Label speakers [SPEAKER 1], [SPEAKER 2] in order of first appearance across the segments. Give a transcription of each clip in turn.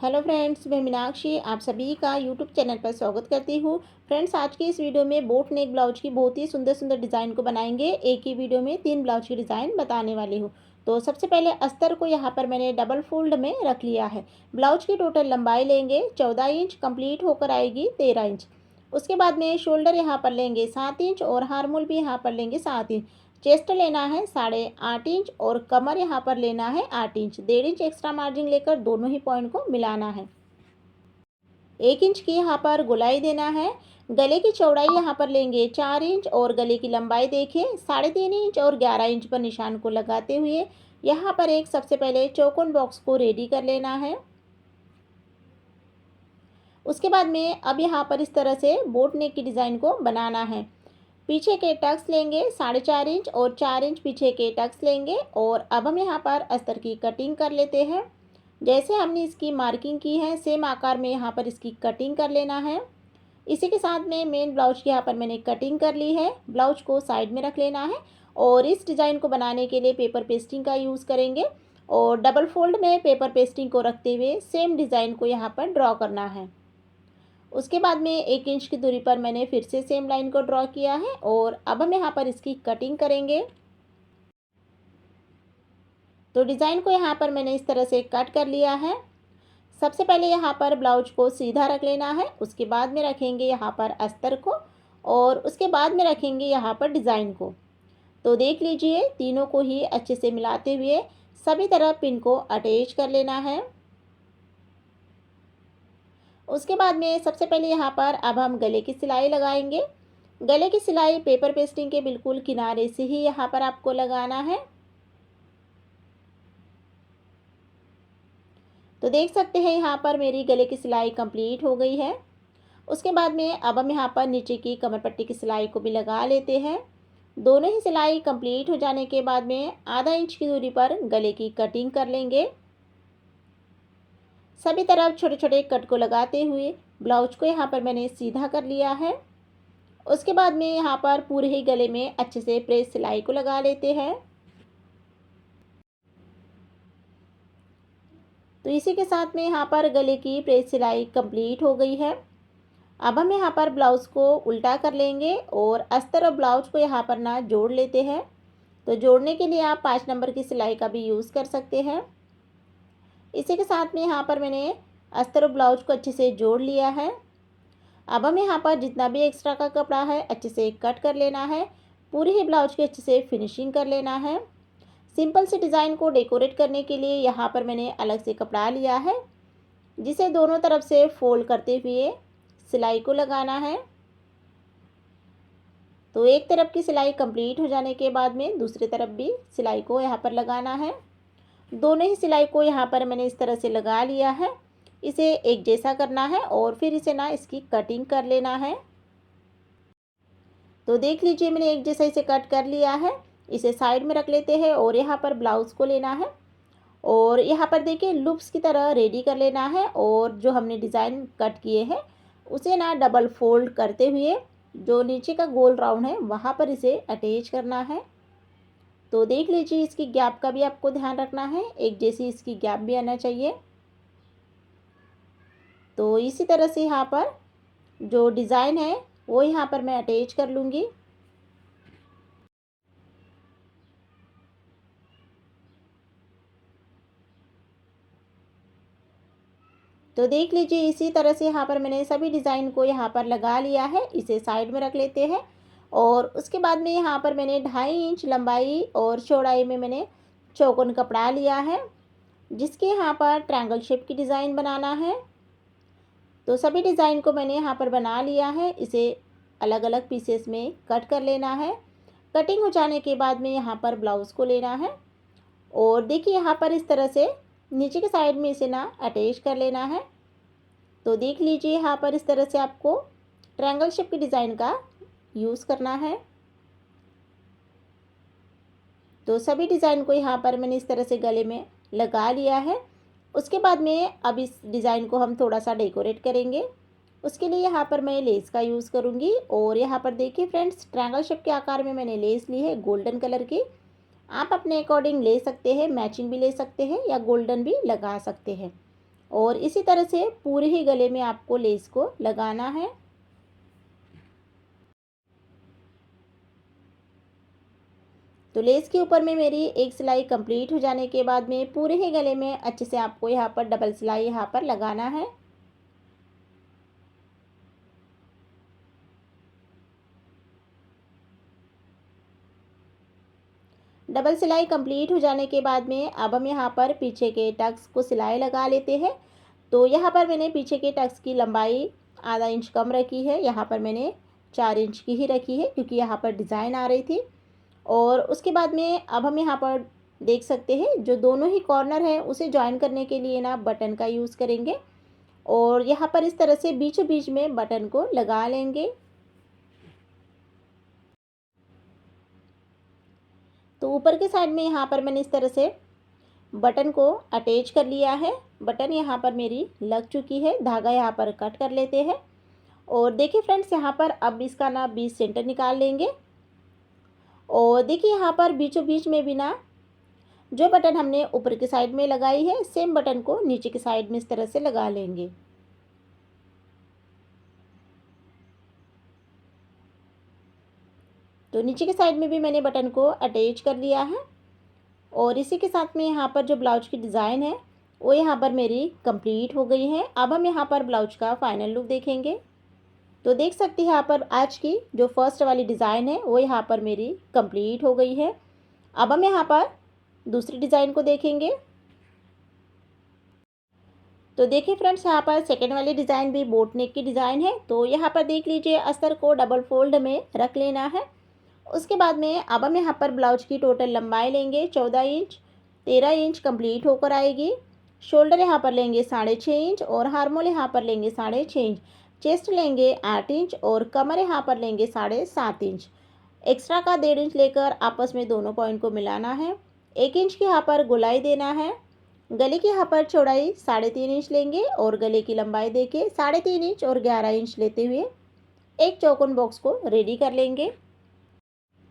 [SPEAKER 1] Hello friends, मैं मीनाक्षी आप सभी का यूट्यूब चैनल पर स्वागत करती हूँ। फ्रेंड्स, आज की इस वीडियो में बोट नेक ब्लाउज की बहुत ही सुंदर सुंदर डिज़ाइन को बनाएंगे। एक ही वीडियो में 3 ब्लाउज की डिज़ाइन बताने वाली हूँ। तो सबसे पहले अस्तर को यहाँ पर मैंने डबल फोल्ड में रख लिया है। ब्लाउज की टोटल लंबाई लेंगे 14 इंच, कंप्लीट होकर आएगी 13 इंच। उसके बाद में शोल्डर यहाँ पर लेंगे 7 इंच और हार्मोल भी यहाँ पर लेंगे 7 इंच। चेस्ट लेना है 8.5 इंच और कमर यहाँ पर लेना है 8 इंच। 1.5 इंच एक्स्ट्रा मार्जिन लेकर दोनों ही पॉइंट को मिलाना है। 1 इंच की यहाँ पर गोलाई देना है। गले की चौड़ाई यहाँ पर लेंगे 4 इंच और गले की लंबाई देखिए 3.5 इंच और 11 इंच पर निशान को लगाते हुए यहाँ पर एक सबसे पहले चौकोन बॉक्स को रेडी कर लेना है। उसके बाद में अब यहाँ पर इस तरह से बोट नेक की डिज़ाइन को बनाना है। पीछे के टक्स लेंगे 4.5 इंच और 4 इंच पीछे के टक्स लेंगे और अब हम यहाँ पर अस्तर की कटिंग कर लेते हैं। जैसे हमने इसकी मार्किंग की है सेम आकार में यहाँ पर इसकी कटिंग कर लेना है। इसी के साथ में मेन ब्लाउज की यहाँ पर मैंने कटिंग कर ली है। ब्लाउज को साइड में रख लेना है और इस डिज़ाइन को बनाने के लिए पेपर पेस्टिंग का यूज़ करेंगे और डबल फोल्ड में पेपर पेस्टिंग को रखते हुए सेम डिज़ाइन को यहाँ पर ड्रॉ करना है। उसके बाद में 1 इंच की दूरी पर मैंने फिर से सेम लाइन को ड्रॉ किया है और अब हम यहाँ पर इसकी कटिंग करेंगे। तो डिज़ाइन को यहाँ पर मैंने इस तरह से कट कर लिया है। सबसे पहले यहाँ पर ब्लाउज को सीधा रख लेना है, उसके बाद में रखेंगे यहाँ पर अस्तर को और उसके बाद में रखेंगे यहाँ पर डिज़ाइन को। तो देख लीजिए तीनों को ही अच्छे से मिलाते हुए सभी तरफ पिन को अटैच कर लेना है। उसके बाद में सबसे पहले यहाँ पर अब हम गले की सिलाई लगाएंगे। गले की सिलाई पेपर पेस्टिंग के बिल्कुल किनारे से ही यहाँ पर आपको लगाना है। तो देख सकते हैं यहाँ पर मेरी गले की सिलाई कंप्लीट हो गई है। उसके बाद में अब हम यहाँ पर नीचे की कमर पट्टी की सिलाई को भी लगा लेते हैं। दोनों ही सिलाई कंप्लीट हो जाने के बाद में आधा इंच की दूरी पर गले की कटिंग कर लेंगे। सभी तरफ छोटे छोटे कट को लगाते हुए ब्लाउज को यहाँ पर मैंने सीधा कर लिया है। उसके बाद में यहाँ पर पूरे ही गले में अच्छे से प्रेस सिलाई को लगा लेते हैं। तो इसी के साथ में यहाँ पर गले की प्रेस सिलाई कंप्लीट हो गई है। अब हम यहाँ पर ब्लाउज़ को उल्टा कर लेंगे और अस्तर और ब्लाउज को यहाँ पर ना जोड़ लेते हैं। तो जोड़ने के लिए आप 5 नंबर की सिलाई का भी यूज़ कर सकते हैं। इसी के साथ में यहाँ पर मैंने अस्तर और ब्लाउज को अच्छे से जोड़ लिया है। अब हम यहाँ पर जितना भी एक्स्ट्रा का कपड़ा है अच्छे से कट कर लेना है। पूरी ही ब्लाउज की अच्छे से फिनिशिंग कर लेना है। सिंपल सी डिज़ाइन को डेकोरेट करने के लिए यहाँ पर मैंने अलग से कपड़ा लिया है, जिसे दोनों तरफ से फोल्ड करते हुए सिलाई को लगाना है। तो एक तरफ की सिलाई कंप्लीट हो जाने के बाद में दूसरी तरफ भी सिलाई को यहाँ पर लगाना है। दोनों ही सिलाई को यहाँ पर मैंने इस तरह से लगा लिया है। इसे एक जैसा करना है और फिर इसे ना इसकी कटिंग कर लेना है। तो देख लीजिए मैंने एक जैसा इसे कट कर लिया है। इसे साइड में रख लेते हैं और यहाँ पर ब्लाउज़ को लेना है और यहाँ पर देखिए लूप्स की तरह रेडी कर लेना है और जो हमने डिज़ाइन कट किए हैं उसे ना डबल फोल्ड करते हुए जो नीचे का गोल राउंड है वहाँ पर इसे अटैच करना है। तो देख लीजिए इसकी गैप का भी आपको ध्यान रखना है, एक जैसी इसकी गैप भी आना चाहिए। तो इसी तरह से यहाँ पर जो डिज़ाइन है वो यहाँ पर मैं अटैच कर लूँगी। तो देख लीजिए इसी तरह से यहाँ पर मैंने सभी डिज़ाइन को यहाँ पर लगा लिया है। इसे साइड में रख लेते हैं और उसके बाद में यहाँ पर मैंने 2.5 इंच लंबाई और चौड़ाई में मैंने चौकोन कपड़ा लिया है, जिसके यहाँ पर ट्रायंगल शेप की डिज़ाइन बनाना है। तो सभी डिज़ाइन को मैंने यहाँ पर बना लिया है। इसे अलग अलग पीसेस में कट कर लेना है। कटिंग हो जाने के बाद में यहाँ पर ब्लाउज़ को लेना है और देखिए यहाँ पर इस तरह से नीचे के साइड में इसे ना अटैच कर लेना है। तो देख लीजिए यहाँ पर इस तरह से आपको ट्रायंगल शेप की डिज़ाइन का यूज़ करना है। तो सभी डिज़ाइन को यहाँ पर मैंने इस तरह से गले में लगा लिया है। उसके बाद में अब इस डिज़ाइन को हम थोड़ा सा डेकोरेट करेंगे। उसके लिए यहाँ पर मैं लेस का यूज़ करूँगी और यहाँ पर देखिए फ्रेंड्स ट्रायंगल शेप के आकार में मैंने लेस ली है गोल्डन कलर की। आप अपने अकॉर्डिंग ले सकते हैं, मैचिंग भी ले सकते हैं या गोल्डन भी लगा सकते हैं। और इसी तरह से पूरे ही गले में आपको लेस को लगाना है। तो लेस के ऊपर में मेरी एक सिलाई कंप्लीट हो जाने के बाद में पूरे ही गले में अच्छे से आपको यहाँ पर डबल सिलाई यहाँ पर लगाना है। डबल सिलाई कंप्लीट हो जाने के बाद में अब हम यहाँ पर पीछे के टक्स को सिलाई लगा लेते हैं। तो यहाँ पर मैंने पीछे के टक्स की लंबाई आधा इंच कम रखी है, यहाँ पर मैंने 4 इंच की ही रखी है क्योंकि यहाँ पर डिज़ाइन आ रही थी। और उसके बाद में अब हम यहाँ पर देख सकते हैं जो दोनों ही कॉर्नर हैं उसे जॉइन करने के लिए ना बटन का यूज़ करेंगे और यहाँ पर इस तरह से बीचों बीच में बटन को लगा लेंगे। तो ऊपर के साइड में यहाँ पर मैंने इस तरह से बटन को अटैच कर लिया है। बटन यहाँ पर मेरी लग चुकी है, धागा यहाँ पर कट कर लेते हैं। और देखिए फ्रेंड्स, यहाँ पर अब इसका ना बीच सेंटर निकाल लेंगे और देखिए यहाँ पर बीचों बीच में भी ना जो बटन हमने ऊपर की साइड में लगाई है सेम बटन को नीचे की साइड में इस तरह से लगा लेंगे। तो नीचे के साइड में भी मैंने बटन को अटैच कर लिया है और इसी के साथ में यहाँ पर जो ब्लाउज की डिज़ाइन है वो यहाँ पर मेरी कंप्लीट हो गई है। अब हम यहाँ पर ब्लाउज का फाइनल लुक देखेंगे। तो देख सकते हैं यहाँ पर आज की जो फर्स्ट वाली डिज़ाइन है वो यहाँ पर मेरी कंप्लीट हो गई है। अब हम यहाँ पर दूसरी डिज़ाइन को देखेंगे। तो देखिए फ्रेंड्स, यहाँ पर सेकेंड वाली डिज़ाइन भी बोट नेक की डिज़ाइन है। तो यहाँ पर देख लीजिए अस्तर को डबल फोल्ड में रख लेना है। उसके बाद में अब हम यहाँ पर ब्लाउज की टोटल लंबाई लेंगे 14 इंच, 13 इंच कंप्लीट होकर आएगी। शोल्डर यहाँ पर लेंगे 6.5 इंच और हार्मोल यहाँ पर लेंगे 6.5 इंच। चेस्ट लेंगे 8 इंच और कमर यहाँ पर लेंगे 7.5 इंच। एक्स्ट्रा का 1.5 इंच लेकर आपस में दोनों पॉइंट को मिलाना है। 1 इंच की यहाँ पर गोलाई देना है। गले की यहाँ पर चौड़ाई 3.5 इंच लेंगे और गले की लंबाई देके 3.5 इंच और 11 इंच लेते हुए एक चौकोन बॉक्स को रेडी कर लेंगे।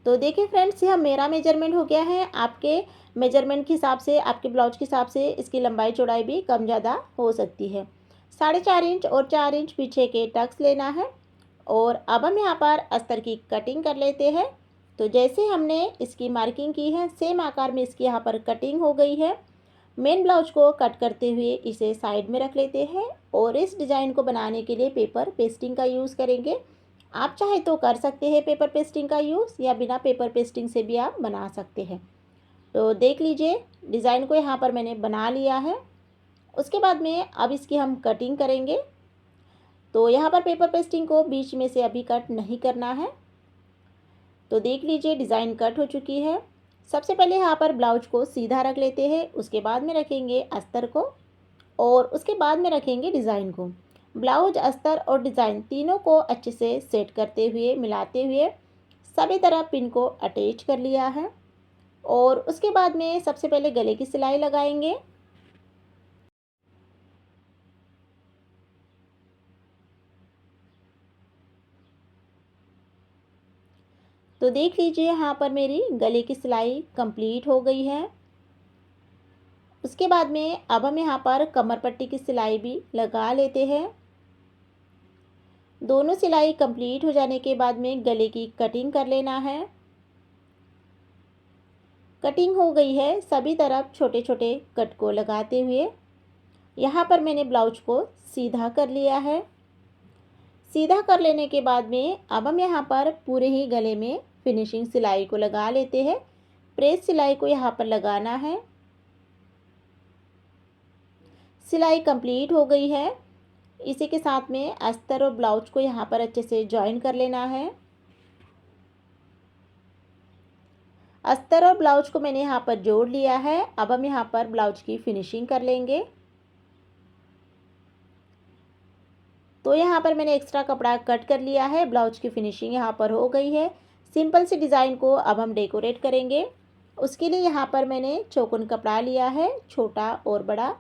[SPEAKER 1] तो देखिए फ्रेंड्स, यह मेरा मेजरमेंट हो गया है। आपके मेजरमेंट के हिसाब से, आपके ब्लाउज के हिसाब से इसकी लंबाई चौड़ाई भी कम ज़्यादा हो सकती है। 4.5 इंच और 4 इंच पीछे के टक्स लेना है और अब हम यहाँ पर अस्तर की कटिंग कर लेते हैं। तो जैसे हमने इसकी मार्किंग की है सेम आकार में इसकी यहाँ पर कटिंग हो गई है। मेन ब्लाउज को कट करते हुए इसे साइड में रख लेते हैं और इस डिज़ाइन को बनाने के लिए पेपर पेस्टिंग का यूज़ करेंगे। आप चाहे तो कर सकते हैं पेपर पेस्टिंग का यूज़ या बिना पेपर पेस्टिंग से भी आप बना सकते हैं। तो देख लीजिए डिज़ाइन को यहाँ पर मैंने बना लिया है। उसके बाद में अब इसकी हम कटिंग करेंगे। तो यहाँ पर पेपर पेस्टिंग को बीच में से अभी कट नहीं करना है। तो देख लीजिए डिज़ाइन कट हो चुकी है। सबसे पहले यहाँ पर ब्लाउज को सीधा रख लेते हैं, उसके बाद में रखेंगे अस्तर को और उसके बाद में रखेंगे डिज़ाइन को। ब्लाउज, अस्तर और डिज़ाइन तीनों को अच्छे से सेट करते हुए मिलाते हुए सभी तरफ पिन को अटैच कर लिया है और उसके बाद में सबसे पहले गले की सिलाई लगाएंगे। तो देख लीजिए यहाँ पर मेरी गले की सिलाई कंप्लीट हो गई है। उसके बाद में अब हम यहाँ पर कमर पट्टी की सिलाई भी लगा लेते हैं। दोनों सिलाई कंप्लीट हो जाने के बाद में गले की कटिंग कर लेना है। कटिंग हो गई है, सभी तरफ छोटे छोटे कट को लगाते हुए यहाँ पर मैंने ब्लाउज को सीधा कर लिया है। सीधा कर लेने के बाद में अब हम यहाँ पर पूरे ही गले में फिनिशिंग सिलाई को लगा लेते हैं। प्रेस सिलाई को यहाँ पर लगाना है। सिलाई कंप्लीट हो गई है। इसी के साथ में अस्तर और ब्लाउज को यहाँ पर अच्छे से जॉइन कर लेना है। अस्तर और ब्लाउज को मैंने यहाँ पर जोड़ लिया है। अब हम यहाँ पर ब्लाउज की फिनिशिंग कर लेंगे। तो यहाँ पर मैंने एक्स्ट्रा कपड़ा कट कर लिया है। ब्लाउज की फिनिशिंग यहाँ पर हो गई है। सिंपल सी डिज़ाइन को अब हम डेकोरेट करेंगे। उसके लिए यहाँ पर मैंने चौकोन कपड़ा लिया है, छोटा और बड़ा,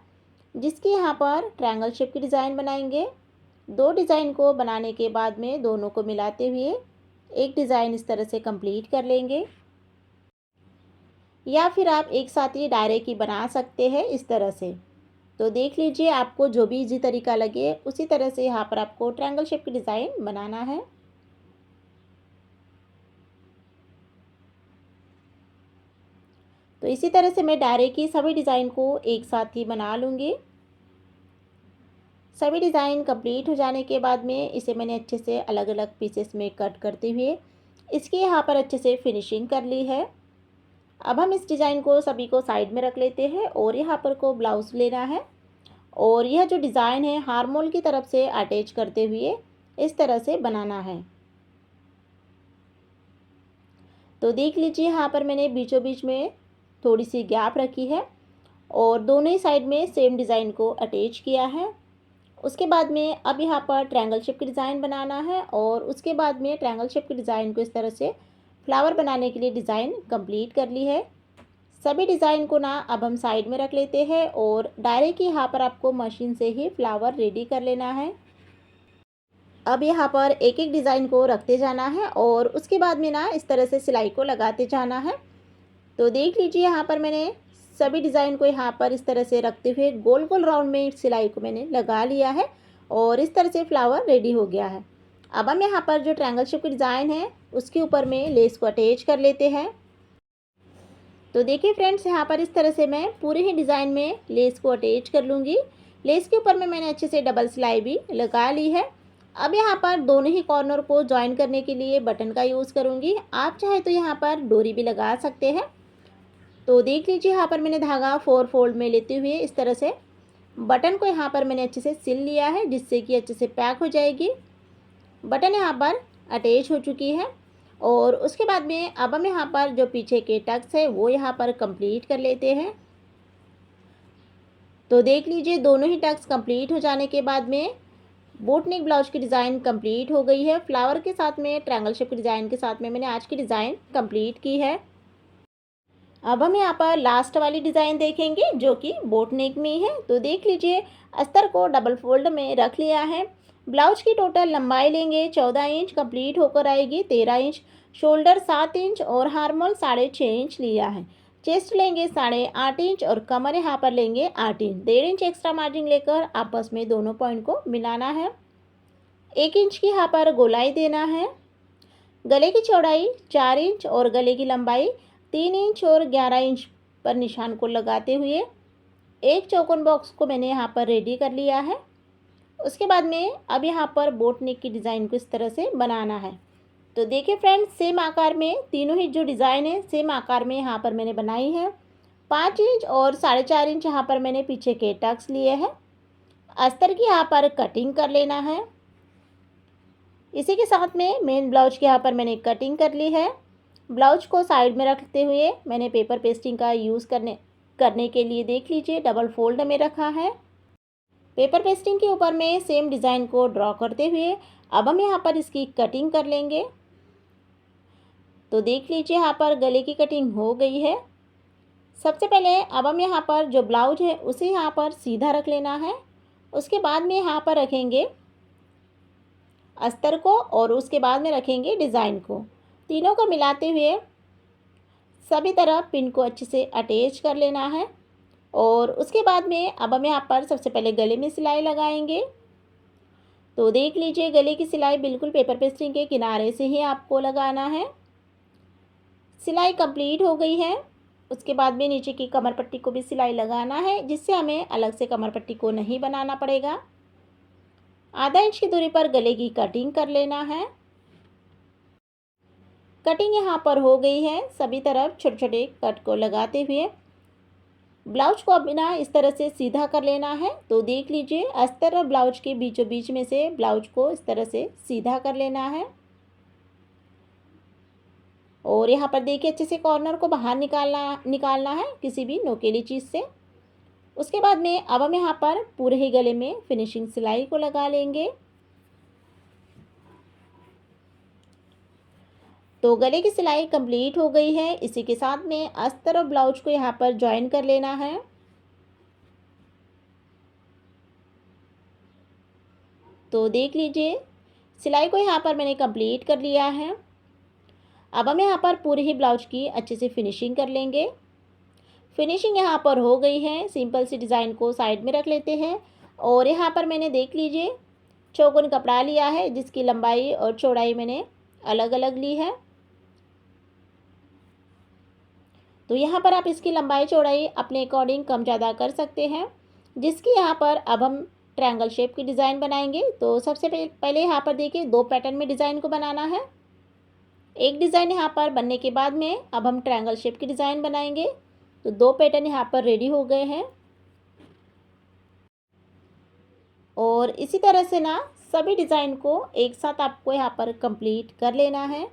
[SPEAKER 1] जिसकी यहाँ पर ट्रायंगल शेप की डिज़ाइन बनाएंगे। दो डिज़ाइन को बनाने के बाद में दोनों को मिलाते हुए एक डिज़ाइन इस तरह से कंप्लीट कर लेंगे या फिर आप एक साथ ही डायरेक्ट ही बना सकते हैं इस तरह से। तो देख लीजिए, आपको जो भी इजी तरीका लगे उसी तरह से यहाँ पर आपको ट्रायंगल शेप की डिज़ाइन बनाना है। तो इसी तरह से मैं दायरे की सभी डिज़ाइन को एक साथ ही बना लूँगी। सभी डिज़ाइन कंप्लीट हो जाने के बाद में इसे मैंने अच्छे से अलग अलग पीसेस में कट करते हुए इसकी यहाँ पर अच्छे से फिनिशिंग कर ली है। अब हम इस डिज़ाइन को सभी को साइड में रख लेते हैं और यहाँ पर को ब्लाउज़ लेना है और यह जो डिज़ाइन है हार्मोल की तरफ से अटैच करते हुए इस तरह से बनाना है। तो देख लीजिए, यहाँ पर मैंने बीचों बीच में थोड़ी सी गैप रखी है और दोनों ही साइड में सेम डिज़ाइन को अटैच किया है। उसके बाद में अब यहाँ पर ट्रायंगल शेप की डिज़ाइन बनाना है और उसके बाद में ट्रायंगल शेप की डिज़ाइन को इस तरह से फ्लावर बनाने के लिए डिज़ाइन कंप्लीट कर ली है। सभी डिज़ाइन को ना अब हम साइड में रख लेते हैं और डायरेक्ट यहाँ पर आपको मशीन से ही फ्लावर रेडी कर लेना है। अब यहाँ पर एक एक डिज़ाइन को रखते जाना है और उसके बाद में ना इस तरह से सिलाई को लगाते जाना है। तो देख लीजिए, यहाँ पर मैंने सभी डिज़ाइन को यहाँ पर इस तरह से रखते हुए गोल गोल राउंड में सिलाई को मैंने लगा लिया है और इस तरह से फ्लावर रेडी हो गया है। अब हम यहाँ पर जो ट्रायंगल शेप की डिज़ाइन है उसके ऊपर में लेस को अटैच कर लेते हैं। तो देखिए फ्रेंड्स, यहाँ पर इस तरह से मैं पूरे ही डिज़ाइन में लेस को अटैच कर लूँगी। लेस के ऊपर में मैंने अच्छे से डबल सिलाई भी लगा ली है। अब यहाँ पर दोनों ही कॉर्नर को जॉइन करने के लिए बटन का यूज़ करूँगी। आप चाहे तो यहाँ पर डोरी भी लगा सकते हैं। तो देख लीजिए, यहाँ पर मैंने धागा 4 फोल्ड में लेते हुए इस तरह से बटन को यहाँ पर मैंने अच्छे से सिल लिया है जिससे कि अच्छे से पैक हो जाएगी। बटन यहाँ पर अटैच हो चुकी है और उसके बाद में अब हम यहाँ पर जो पीछे के टक्स है वो यहाँ पर कंप्लीट कर लेते हैं। तो देख लीजिए, दोनों ही टक्स कंप्लीट हो जाने के बाद में बोट नेक ब्लाउज की डिज़ाइन कंप्लीट हो गई है। फ्लावर के साथ में ट्रायंगल शेप की डिज़ाइन के साथ में मैंने आज की डिज़ाइन कंप्लीट की है। अब हम यहाँ पर लास्ट वाली डिज़ाइन देखेंगे जो कि बोट नेक में है। तो देख लीजिए, अस्तर को डबल फोल्ड में रख लिया है। ब्लाउज की टोटल लंबाई लेंगे 14 इंच, कंप्लीट होकर आएगी 13 इंच। शोल्डर 7 इंच और हार्मोल 6.5 इंच लिया है। चेस्ट लेंगे 8.5 इंच और कमर यहाँ पर लेंगे 8 इंच। 1.5 इंच एक्स्ट्रा मार्जिन लेकर आपस में दोनों पॉइंट को मिलाना है। 1 इंच की यहाँ पर गोलाई देना है। गले की चौड़ाई 4 इंच और गले की लंबाई 3 इंच और 11 इंच पर निशान को लगाते हुए एक चौकोन बॉक्स को मैंने यहाँ पर रेडी कर लिया है। उसके बाद में अब यहाँ पर बोट नेक की डिज़ाइन को इस तरह से बनाना है। तो देखिए फ्रेंड्स, सेम आकार में तीनों ही जो डिज़ाइन है सेम आकार में यहाँ पर मैंने बनाई है। 5 इंच और 4.5 इंच यहाँ पर मैंने पीछे के टक्स लिए हैं। अस्तर की यहाँ पर कटिंग कर लेना है। इसी के साथ में मेन ब्लाउज के यहाँ पर मैंने कटिंग कर ली है। ब्लाउज को साइड में रखते हुए मैंने पेपर पेस्टिंग का यूज़ करने के लिए देख लीजिए डबल फोल्ड में रखा है। पेपर पेस्टिंग के ऊपर में सेम डिज़ाइन को ड्रॉ करते हुए अब हम यहाँ पर इसकी कटिंग कर लेंगे। तो देख लीजिए, यहाँ पर गले की कटिंग हो गई है। सबसे पहले अब हम यहाँ पर जो ब्लाउज है उसे यहाँ पर सीधा रख लेना है। उसके बाद में यहाँ पर रखेंगे अस्तर को और उसके बाद में रखेंगे डिज़ाइन को। तीनों को मिलाते हुए सभी तरफ पिन को अच्छे से अटैच कर लेना है और उसके बाद में अब हम यहाँ पर सबसे पहले गले में सिलाई लगाएंगे। तो देख लीजिए, गले की सिलाई बिल्कुल पेपर पेस्टिंग के किनारे से ही आपको लगाना है। सिलाई कंप्लीट हो गई है। उसके बाद में नीचे की कमर पट्टी को भी सिलाई लगाना है जिससे हमें अलग से कमर पट्टी को नहीं बनाना पड़ेगा। आधा इंच की दूरी पर गले की कटिंग कर लेना है। कटिंग यहाँ पर हो गई है। सभी तरफ छोटे छोटे कट को लगाते हुए ब्लाउज को अब ना इस तरह से सीधा कर लेना है। तो देख लीजिए, अस्तर और ब्लाउज के बीचों बीच में से ब्लाउज को इस तरह से सीधा कर लेना है और यहाँ पर देखिए अच्छे से कॉर्नर को बाहर निकालना है किसी भी नोकीली चीज़ से। उसके बाद में अब हम यहाँ पर पूरे ही गले में फिनिशिंग सिलाई को लगा लेंगे। तो गले की सिलाई कंप्लीट हो गई है। इसी के साथ में अस्तर और ब्लाउज को यहाँ पर ज्वाइन कर लेना है। तो देख लीजिए, सिलाई को यहाँ पर मैंने कंप्लीट कर लिया है। अब हम यहाँ पर पूरे ही ब्लाउज की अच्छे से फिनिशिंग कर लेंगे। फिनिशिंग यहाँ पर हो गई है। सिंपल सी डिज़ाइन को साइड में रख लेते हैं और यहाँ पर मैंने देख लीजिए चौकोन कपड़ा लिया है जिसकी लंबाई और चौड़ाई मैंने अलग अलग ली है। तो यहाँ पर आप इसकी लंबाई चौड़ाई अपने अकॉर्डिंग कम ज़्यादा कर सकते हैं। जिसकी यहाँ पर अब हम ट्रायंगल शेप की डिज़ाइन बनाएंगे। तो सबसे पहले यहाँ पर देखिए 2 पैटर्न में डिज़ाइन को बनाना है। एक डिज़ाइन यहाँ पर बनने के बाद में अब हम ट्रायंगल शेप की डिज़ाइन बनाएंगे। तो 2 पैटर्न यहाँ पर रेडी हो गए हैं और इसी तरह से ना सभी डिज़ाइन को एक साथ आपको यहाँ पर कंप्लीट कर लेना है।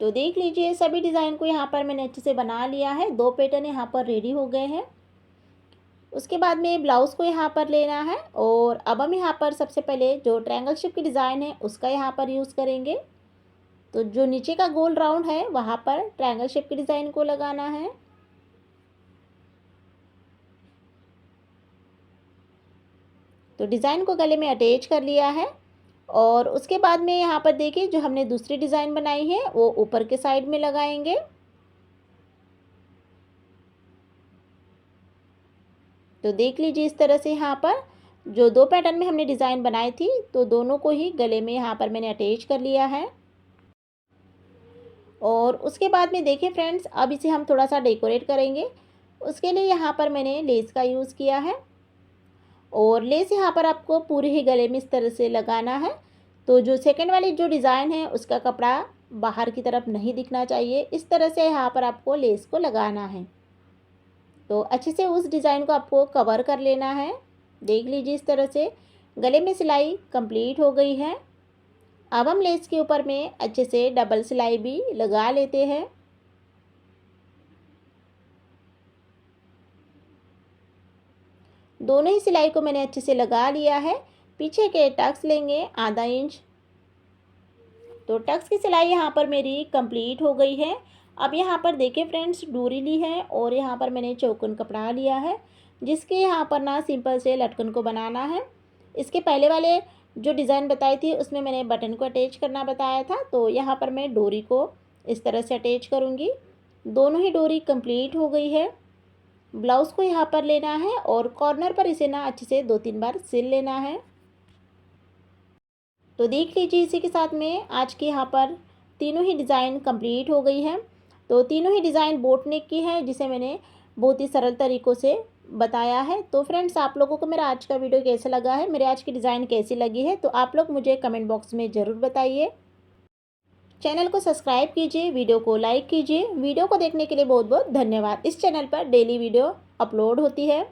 [SPEAKER 1] तो देख लीजिए सभी डिज़ाइन को यहाँ पर मैंने अच्छे से बना लिया है। 2 पैटर्न यहाँ पर रेडी हो गए हैं। उसके बाद में ब्लाउज़ को यहाँ पर लेना है और अब हम यहाँ पर सबसे पहले जो ट्रायंगल शेप की डिज़ाइन है उसका यहाँ पर यूज़ करेंगे। तो जो नीचे का गोल राउंड है वहाँ पर ट्रायंगल शेप की डिज़ाइन को लगाना है। तो डिज़ाइन को गले में अटैच कर लिया है और उसके बाद में यहाँ पर देखिए जो हमने दूसरी डिज़ाइन बनाई है वो ऊपर के साइड में लगाएंगे। तो देख लीजिए इस तरह से यहाँ पर जो 2 पैटर्न में हमने डिज़ाइन बनाई थी तो दोनों को ही गले में यहाँ पर मैंने अटैच कर लिया है। और उसके बाद में देखिए फ्रेंड्स अब इसे हम थोड़ा सा डेकोरेट करेंगे। उसके लिए यहाँ पर मैंने लेस का यूज़ किया है और लेस यहाँ पर आपको पूरे ही गले में इस तरह से लगाना है। तो जो सेकंड वाली जो डिज़ाइन है उसका कपड़ा बाहर की तरफ नहीं दिखना चाहिए। इस तरह से यहाँ पर आपको लेस को लगाना है। तो अच्छे से उस डिज़ाइन को आपको कवर कर लेना है। देख लीजिए इस तरह से गले में सिलाई कंप्लीट हो गई है। अब हम लेस के ऊपर में अच्छे से डबल सिलाई भी लगा लेते हैं। दोनों ही सिलाई को मैंने अच्छे से लगा लिया है। पीछे के टक्स लेंगे आधा इंच। तो टक्स की सिलाई यहाँ पर मेरी कंप्लीट हो गई है। अब यहाँ पर देखिए फ्रेंड्स डोरी ली है और यहाँ पर मैंने चौकोन कपड़ा लिया है जिसके यहाँ पर ना सिंपल से लटकन को बनाना है। इसके पहले वाले जो डिज़ाइन बताई थी उसमें मैंने बटन को अटैच करना बताया था। तो यहाँ पर मैं डोरी को इस तरह से अटैच करूँगी। दोनों ही डोरी कंप्लीट हो गई है। ब्लाउज़ को यहाँ पर लेना है और कॉर्नर पर इसे ना अच्छे से 2-3 बार सिल लेना है। तो देख लीजिए इसी के साथ में आज की यहाँ पर तीनों ही डिज़ाइन कंप्लीट हो गई है। तो तीनों ही डिज़ाइन बोट नेक की है जिसे मैंने बहुत ही सरल तरीक़ों से बताया है। तो फ्रेंड्स आप लोगों को मेरा आज का वीडियो कैसा लगा है, मेरे आज की डिज़ाइन कैसी लगी है, तो आप लोग मुझे कमेंट बॉक्स में ज़रूर बताइए। चैनल को सब्सक्राइब कीजिए, वीडियो को लाइक कीजिए। वीडियो को देखने के लिए बहुत बहुत धन्यवाद। इस चैनल पर डेली वीडियो अपलोड होती है।